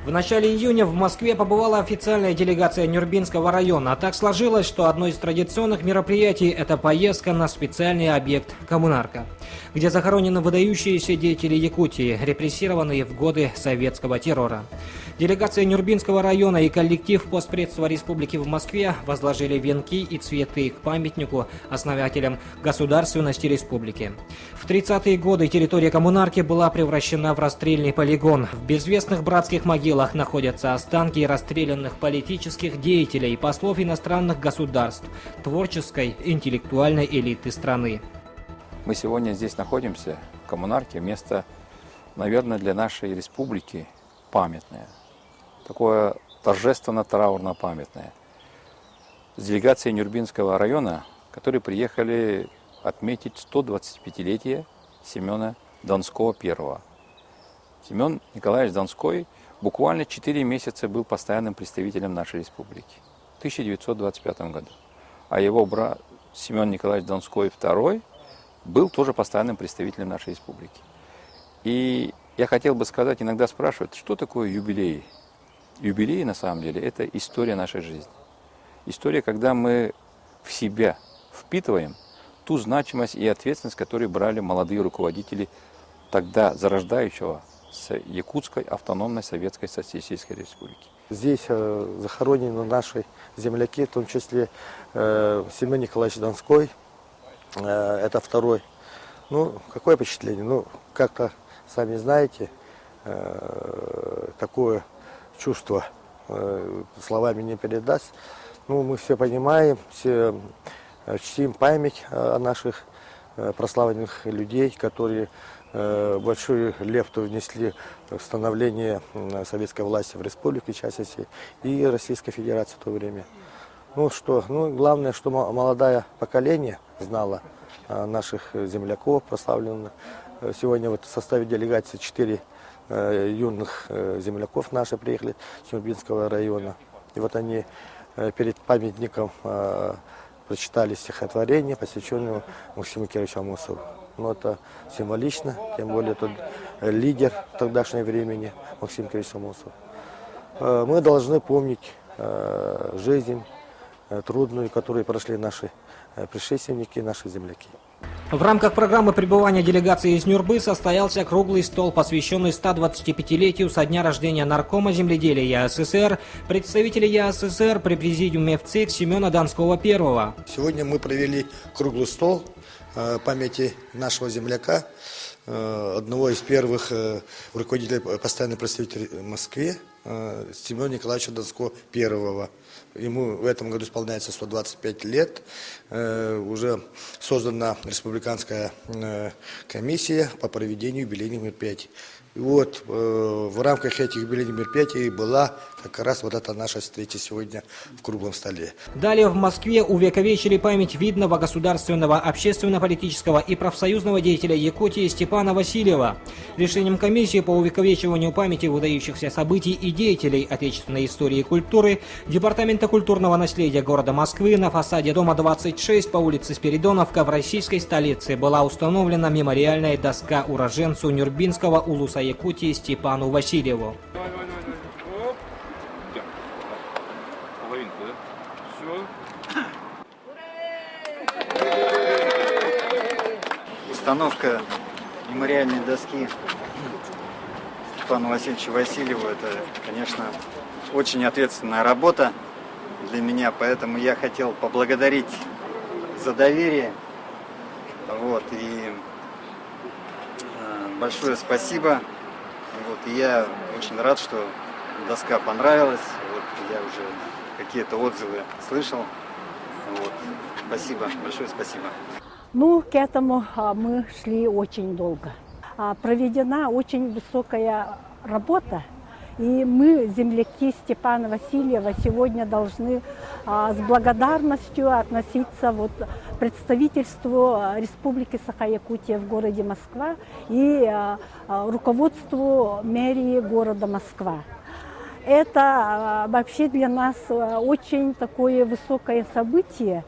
В начале июня в Москве побывала официальная делегация Нюрбинского района. А так сложилось, что одно из традиционных мероприятий – это поездка на специальный объект «Коммунарка», где захоронены выдающиеся деятели Якутии, репрессированные в годы советского террора. Делегация Нюрбинского района и коллектив постпредства республики в Москве возложили венки и цветы к памятнику основателям государственности республики. В 30-е годы территория Коммунарки была превращена в расстрельный полигон. В безвестных братских могилах находятся останки расстрелянных политических деятелей, послов иностранных государств, творческой, интеллектуальной элиты страны. Мы сегодня здесь находимся, в Коммунарке, место, наверное, для нашей республики памятное. Такое торжественно-траурно-памятное. С делегацией Нюрбинского района, которые приехали отметить 125-летие Семена Донского I. Семен Николаевич Донской буквально 4 месяца был постоянным представителем нашей республики в 1925 году. А его брат Семен Николаевич Донской II был тоже постоянным представителем нашей республики. И я хотел бы сказать, иногда спрашивают, что такое юбилей? Юбилей, на самом деле, это история нашей жизни. История, когда мы в себя впитываем ту значимость и ответственность, которую брали молодые руководители тогда зарождающего Якутской автономной Советской Социалистической Республики. Здесь захоронены наши земляки, в том числе Семен Николаевич Донской, это второй. Ну, какое впечатление? Ну, как-то, сами знаете, такое чувство словами не передаст. Ну, мы все понимаем, все чтим память о наших прославленных людей, которые большую лепту внесли в становление советской власти в республике, в частности, и Российской Федерации в то время. Ну что, главное, что молодое поколение знало наших земляков прославленных. Сегодня вот в составе делегации 4 юных земляков наши приехали с Нюрбинского района. И вот они перед памятником прочитали стихотворение, посвященное Максиму Кировичу Амосову. Ну, это символично, тем более тот лидер тогдашнего времени Максим Кирович Амосов. Мы должны помнить жизнь трудную, которую прошли наши предшественники, наши земляки. В рамках программы пребывания делегации из Нюрбы состоялся круглый стол, посвященный 125-летию со дня рождения наркома земледелия СССР, представителя ЯССР при президиуме ВЦИК Семена Донского I. Сегодня мы провели круглый стол памяти нашего земляка, одного из первых руководителей постоянного представителя в Москве, Семена Николаевича Донского I. Ему в этом году исполняется 125 лет. Уже создана республиканская комиссия по проведению юбилейных мероприятий. И вот в рамках этих юбилейных мероприятий была как раз вот эта наша встреча сегодня в круглом столе. Далее в Москве увековечили память видного государственного, общественно-политического и профсоюзного деятеля Якутии Степана Васильева. Решением комиссии по увековечиванию памяти выдающихся событий и деятелей отечественной истории и культуры Департамента культурного наследия города Москвы на фасаде дома 26 по улице Спиридоновка в российской столице была установлена мемориальная доска уроженцу Нюрбинского улуса Якутии Степану Васильеву. Половинку, да? Все. Установка мемориальной доски Степану Васильевичу Васильеву – это, конечно, очень ответственная работа для меня, поэтому я хотел поблагодарить за доверие. Вот, и большое спасибо. Вот, и я очень рад, что доска понравилась. Вот, я уже какие-то отзывы слышал. Вот, спасибо, большое спасибо. Ну, к этому мы шли очень долго. Проведена очень высокая работа. И мы, земляки Степана Васильева, сегодня должны с благодарностью относиться к представительству Республики Саха-Якутия в городе Москва и руководству мэрии города Москва. Это вообще для нас очень такое высокое событие.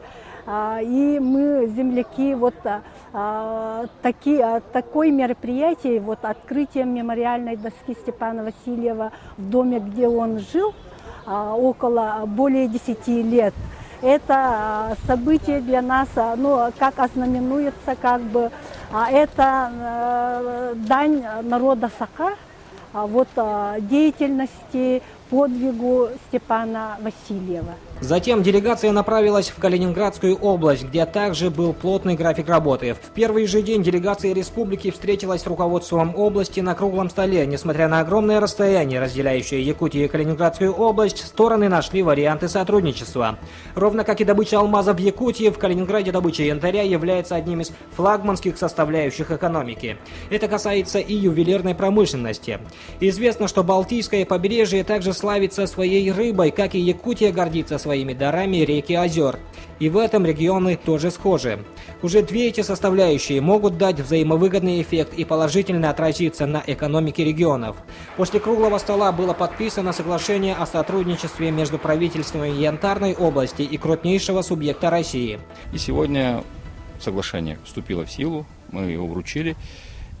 И мы, земляки, вот такое мероприятие, вот открытие мемориальной доски Степана Васильева в доме, где он жил, около более 10 лет. Это событие для нас, ну, как ознаменуется, как бы, это дань народа Саха, вот деятельности, подвигу Степана Васильева. Затем делегация направилась в Калининградскую область, где также был плотный график работы. В первый же день делегация республики встретилась с руководством области на круглом столе. Несмотря на огромное расстояние, разделяющее Якутию и Калининградскую область, стороны нашли варианты сотрудничества. Ровно как и добыча алмазов в Якутии, в Калининграде добыча янтаря является одним из флагманских составляющих экономики. Это касается и ювелирной промышленности. Известно, что Балтийское побережье также славится своей рыбой, как и Якутия гордится своими дарами реки и озер. И в этом регионы тоже схожи. Уже две эти составляющие могут дать взаимовыгодный эффект и положительно отразиться на экономике регионов. После круглого стола было подписано соглашение о сотрудничестве между правительствами Янтарной области и крупнейшего субъекта России. И сегодня соглашение вступило в силу, мы его вручили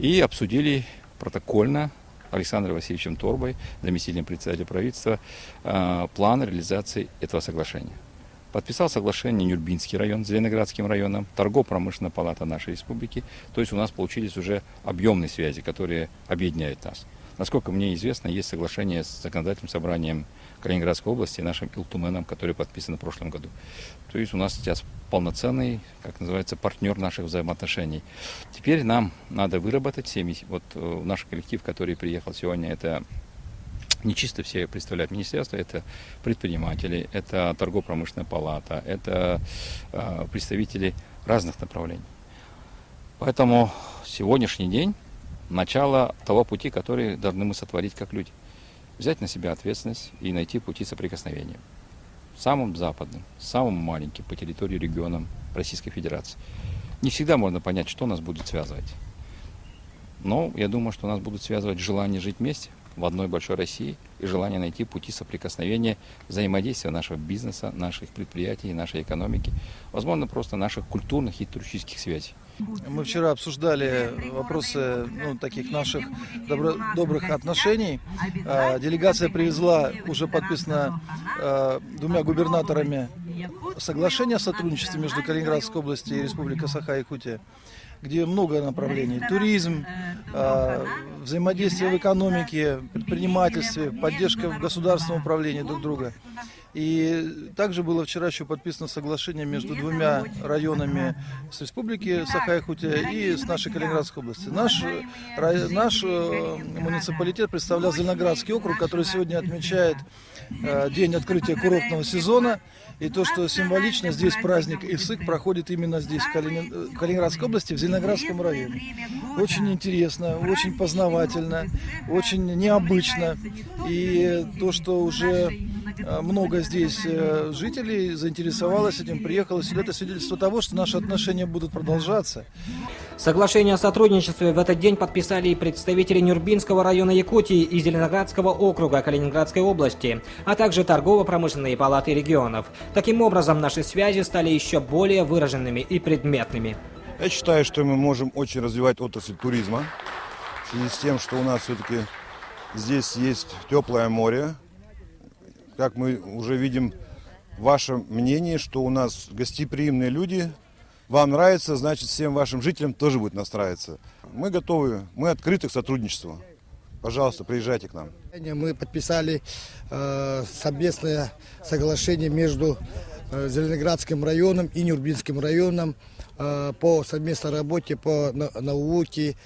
и обсудили протокольно Александром Васильевичем Торбой, заместителем председателя правительства, план реализации этого соглашения. Подписал соглашение Нюрбинский район с Зеленоградским районом, торгово-промышленная палата нашей республики. То есть у нас получились уже объемные связи, которые объединяют нас. Насколько мне известно, есть соглашение с законодательным собранием Калининградской области и нашим Илтуменом, который подписан в прошлом году. То есть у нас сейчас полноценный, как называется, партнер наших взаимоотношений. Теперь нам надо выработать всеми, вот наш коллектив, который приехал сегодня, это не чисто все представляют министерство, это предприниматели, это торгово-промышленная палата, это представители разных направлений. Поэтому сегодняшний день начало того пути, который должны мы сотворить как люди. Взять на себя ответственность и найти пути соприкосновения. Самым западным, самым маленьким по территории регионам Российской Федерации. Не всегда можно понять, что нас будет связывать. Но я думаю, что нас будут связывать желание жить вместе в одной большой России и желание найти пути соприкосновения, взаимодействия нашего бизнеса, наших предприятий, нашей экономики, возможно, просто наших культурных и туристических связей. Мы вчера обсуждали вопросы таких наших добрых отношений. Делегация привезла, уже подписано двумя губернаторами, соглашение о сотрудничестве между Калининградской областью и Республикой Саха-Якутия, где много направлений. Туризм, взаимодействие в экономике, предпринимательстве, поддержка в государственном управлении друг друга. И также было вчера еще подписано соглашение между двумя районами с Республики Саха-Якутия и с нашей Калининградской области. Наш муниципалитет представлял Зеленоградский округ, который сегодня отмечает день открытия курортного сезона. И то, что символично, здесь праздник Исык проходит именно здесь, в Калининградской области, в Зеленоградском районе. Очень интересно, очень познавательно, очень необычно. И то, что уже много здесь жителей заинтересовалось этим, приехало сюда, это свидетельство того, что наши отношения будут продолжаться. Соглашение о сотрудничестве в этот день подписали и представители Нюрбинского района Якутии и Зеленоградского округа Калининградской области, а также торгово-промышленные палаты регионов. Таким образом, наши связи стали еще более выраженными и предметными. Я считаю, что мы можем очень развивать отрасль туризма, в связи с тем, что у нас все-таки здесь есть теплое море. Как мы уже видим, ваше мнение, что у нас гостеприимные люди, вам нравится, значит, всем вашим жителям тоже будет нравиться. Мы готовы, мы открыты к сотрудничеству. Пожалуйста, приезжайте к нам. Мы подписали совместное соглашение между Зеленоградским районом и Нюрбинским районом по совместной работе по науке,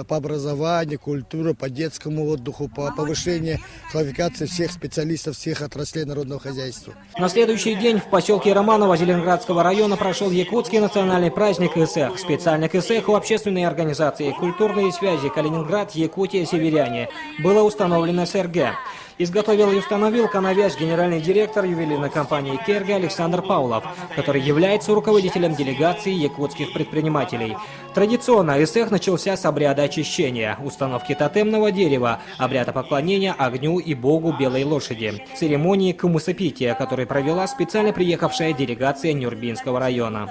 по образованию, культуре, по детскому отдыху, по повышению квалификации всех специалистов всех отраслей народного хозяйства. На следующий день в поселке Романово Зеленоградского района прошел якутский национальный праздник ИСЭХ. Специально к ИСЭХу общественные организации «Культурные связи Калининград, Якутия, Северяне» было установлено СРГ. Изготовил и установил коновязь генеральный директор ювелирной компании «Керга» Александр Павлов, который является руководителем делегации Якутии якутских предпринимателей. Традиционно эсэх начался с обряда очищения, установки тотемного дерева, обряда поклонения огню и богу белой лошади, церемонии кумусапития, который провела специально приехавшая делегация Нюрбинского района.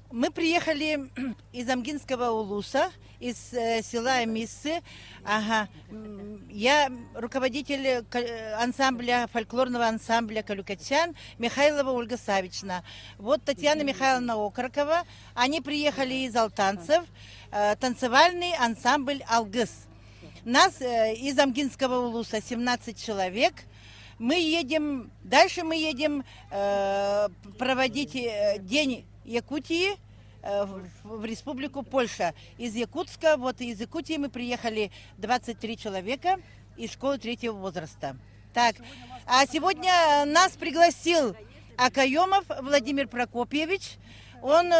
Мы приехали из Амгинского улуса, из села Миссы. Ага. Я руководитель ансамбля, фольклорного ансамбля «Калюкачан» Михайлова Ольга Савична. Вот Татьяна Михайловна Окорокова. Они приехали из Алтанцев, танцевальный ансамбль «Алгыс». Нас из Амгинского улуса 17 человек. Дальше мы едем проводить День Якутии в Республику Польша. Из Якутска, вот из Якутии мы приехали 23 человека из школы 3-го возраста. Так, а сегодня нас пригласил Акаемов Владимир Прокопьевич. Он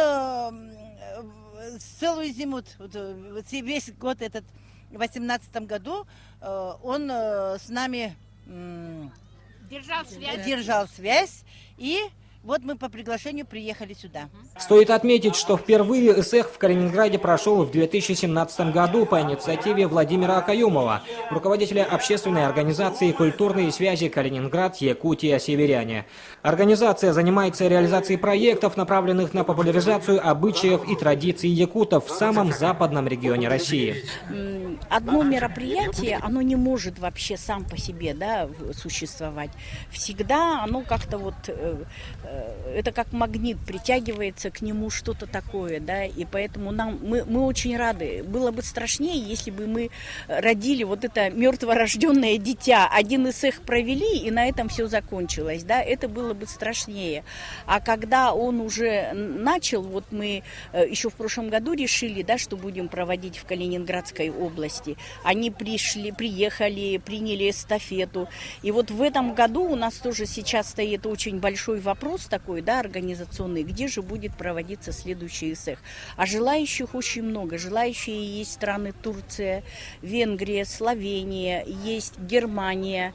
целую зиму, весь год этот, в 2018 году, он с нами держал связь, и вот мы по приглашению приехали сюда. Стоит отметить, что впервые эсэх в Калининграде прошел в 2017 году по инициативе Владимира Акаемова, руководителя общественной организации «Культурные связи Калининград, Якутия, Северяне». Организация занимается реализацией проектов, направленных на популяризацию обычаев и традиций якутов в самом западном регионе России. Одно мероприятие, оно не может вообще сам по себе, да, существовать. Всегда оно как-то вот, это как магнит, притягивается к нему что-то такое, да, и поэтому мы очень рады. Было бы страшнее, если бы мы родили вот это мертворожденное дитя. Один эсэх провели, и на этом все закончилось, да, это было бы страшнее. А когда он уже начал, вот мы еще в прошлом году решили, да, что будем проводить в Калининградской области. Они приехали, приняли эстафету. И вот в этом году у нас тоже сейчас стоит очень большой вопрос такой, да, организационный, где же будет проводиться следующий эсэх. А желающих очень много. Желающие есть страны Турция, Венгрия, Словения, есть Германия,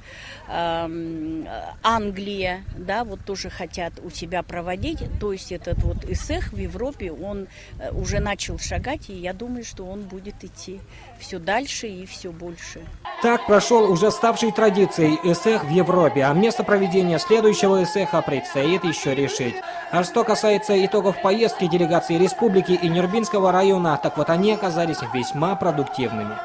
Англия, да, вот тоже хотят у себя проводить. То есть этот вот эсэх в Европе, он уже начал шагать, и я думаю, что он будет идти все дальше и все больше. Так прошел уже ставший традицией эсэх в Европе, а место проведения следующего эсэха предстоит еще решить. А что касается итогов поездки делегации республики и Нюрбинского района, так вот они оказались весьма продуктивными.